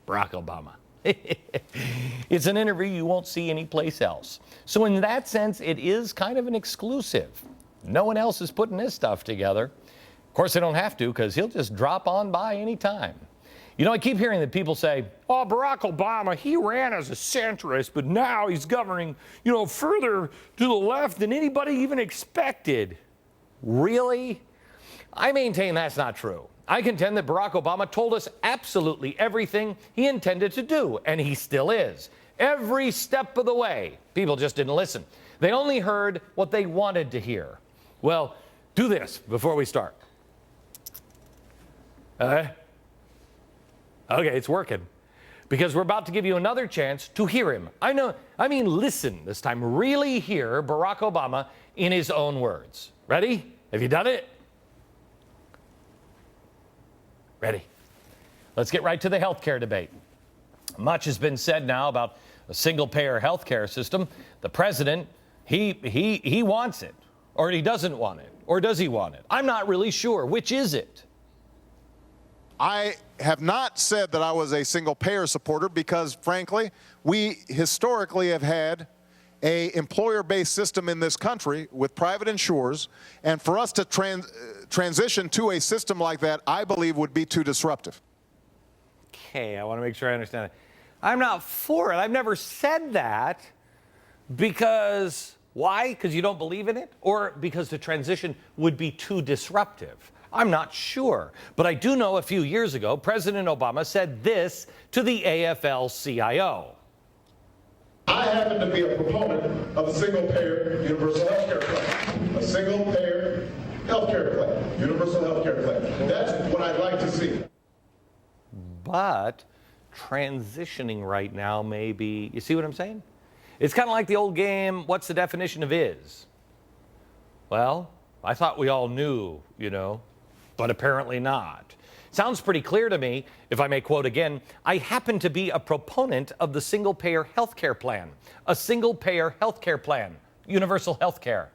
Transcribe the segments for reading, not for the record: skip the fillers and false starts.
Barack Obama. It's an interview you won't see anyplace else. So in that sense, it is kind of an exclusive. No one else is putting this stuff together. Of course, they don't have to, because he'll just drop on by any time. You know, I keep hearing that people say, oh, Barack Obama, he ran as a centrist, but now he's governing, further to the left than anybody even expected. Really? I maintain that's not true. I contend that Barack Obama told us absolutely everything he intended to do, and he still is. Every step of the way. People just didn't listen. They only heard what they wanted to hear. Well, do this before we start. Okay, it's working. Because we're about to give you another chance to hear him. Listen this time. Really hear Barack Obama in his own words. Ready? Have you done it? Ready. Let's get right to the health care debate. Much has been said now about a single-payer health care system. The president, he wants it, or he doesn't want it, or does he want it? I'm not really sure. Which is it? I have not said that I was a single-payer supporter because, frankly, we historically have had an employer-based system in this country with private insurers, and for us to transition to a system like that, I believe, would be too disruptive. Okay, I want to make sure I understand it. I'm not for it. I've never said that. Because, why? Because you don't believe in it? Or because the transition would be too disruptive? I'm not sure. But I do know a few years ago, President Obama said this to the AFL-CIO. I happen to be a proponent of a single-payer universal health care plan. A single-payer health care plan, universal health care plan. That's what I'd like to see. But transitioning right now may be, you see what I'm saying? It's kind of like the old game, what's the definition of is? Well, I thought we all knew, but apparently not. Sounds pretty clear to me, if I may quote again, I happen to be a proponent of the single-payer health care plan. A single-payer health care plan, universal health care.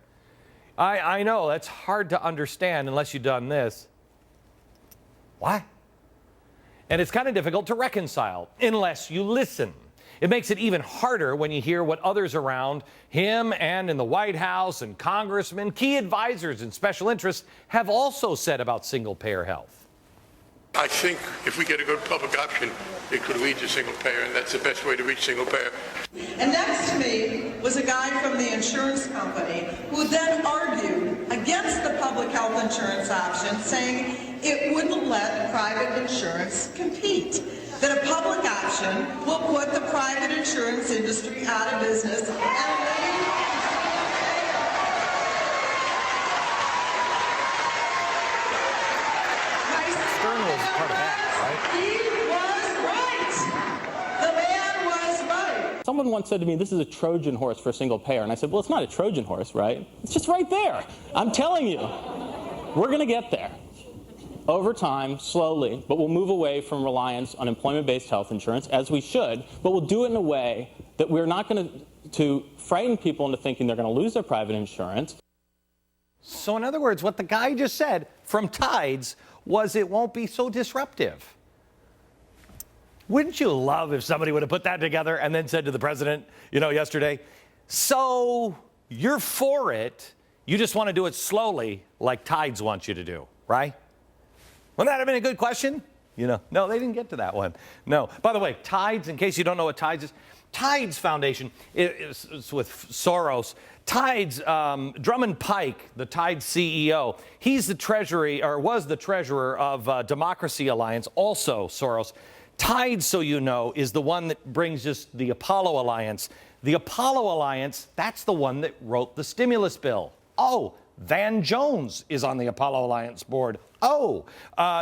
I know, that's hard to understand unless you've done this. What? And it's kind of difficult to reconcile unless you listen. It makes it even harder when you hear what others around him and in the White House and congressmen, key advisors and special interests have also said about single-payer health. I think if we get a good public option, it could lead to single payer, and that's the best way to reach single payer. And next to me was a guy from the insurance company who then argued against the public health insurance option, saying it wouldn't let private insurance compete, that a public option will put the private insurance industry out of business and Part of that, right? He was right. The man was right. Someone once said to me, this is a Trojan horse for a single payer. And I said, well, it's not a Trojan horse, right? It's just right there. I'm telling you, we're going to get there. Over time, slowly, but we'll move away from reliance on employment-based health insurance, as we should, but we'll do it in a way that we're not going to frighten people into thinking they're going to lose their private insurance. So in other words, what the guy just said from Tides was it won't be so disruptive. Wouldn't you love if somebody would have put that together and then said to the president, yesterday, so you're for it, you just want to do it slowly like Tides wants you to do, right? Wouldn't that have been a good question? No, they didn't get to that one. No. By the way, Tides, in case you don't know what Tides is, Tides Foundation is with Soros. Tides, Drummond Pike, the Tides CEO, he's the treasury, or was the treasurer of Democracy Alliance, also Soros. Tides, so you know, is the one that brings us the Appollo Alliance. The Appollo Alliance, that's the one that wrote the stimulus bill. Oh, Van Jones is on the Apollo Alliance board. Oh,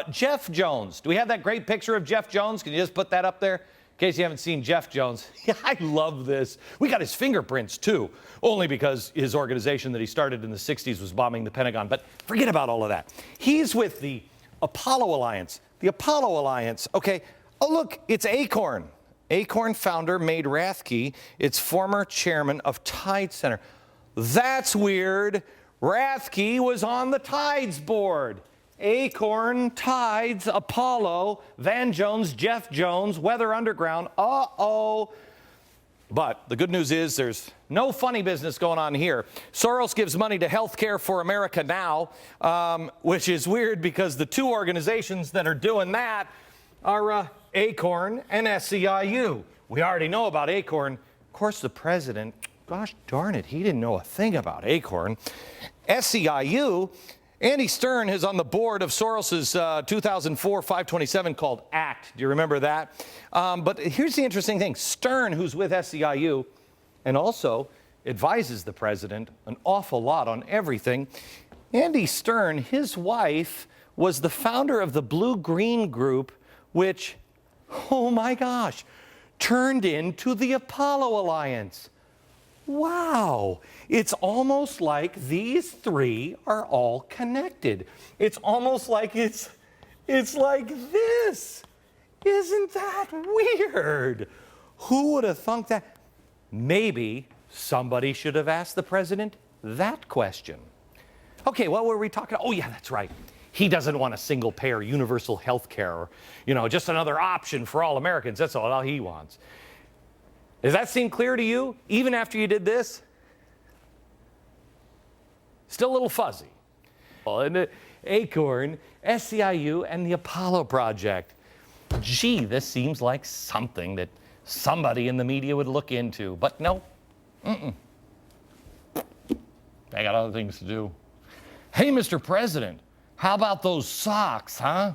Jeff Jones. Do we have that great picture of Jeff Jones? Can you just put that up there? In case you haven't seen Jeff Jones. Yeah, I love this. We got his fingerprints, too, only because his organization that he started in the 60s was bombing the Pentagon. But forget about all of that. He's with the Apollo Alliance. The Apollo Alliance, okay. Oh, look, it's Acorn. Acorn founder Maid Rathke. It's former chairman of Tide Center. That's weird. Rathke was on the Tides board. Acorn, Tides, Apollo, Van Jones, Jeff Jones, Weather Underground. Uh-oh. But the good news is there's no funny business going on here. Soros gives money to Healthcare for America Now, which is weird because the two organizations that are doing that are Acorn and SEIU. We already know about Acorn. Of course, the president, gosh darn it, he didn't know a thing about Acorn. SEIU, Andy Stern is on the board of Soros's 2004 527 called ACT. Do you remember that? But here's the interesting thing. Stern, who's with SEIU and also advises the president an awful lot on everything. Andy Stern, his wife, was the founder of the Blue-Green Group, which, oh my gosh, turned into the Apollo Alliance. Wow, it's almost like these three are all connected. It's almost like it's like this. Isn't that weird? Who would have thunk that? Maybe somebody should have asked the president that question. Okay, what were we talking about? Oh yeah, that's right. He doesn't want a single payer universal health care or, just another option for all Americans. That's all he wants. Does that seem clear to you, even after you did this? Still a little fuzzy. And the Acorn, SEIU, and the Apollo project. Gee, this seems like something that somebody in the media would look into. But no, they got other things to do. Hey, Mr. President, how about those socks, huh?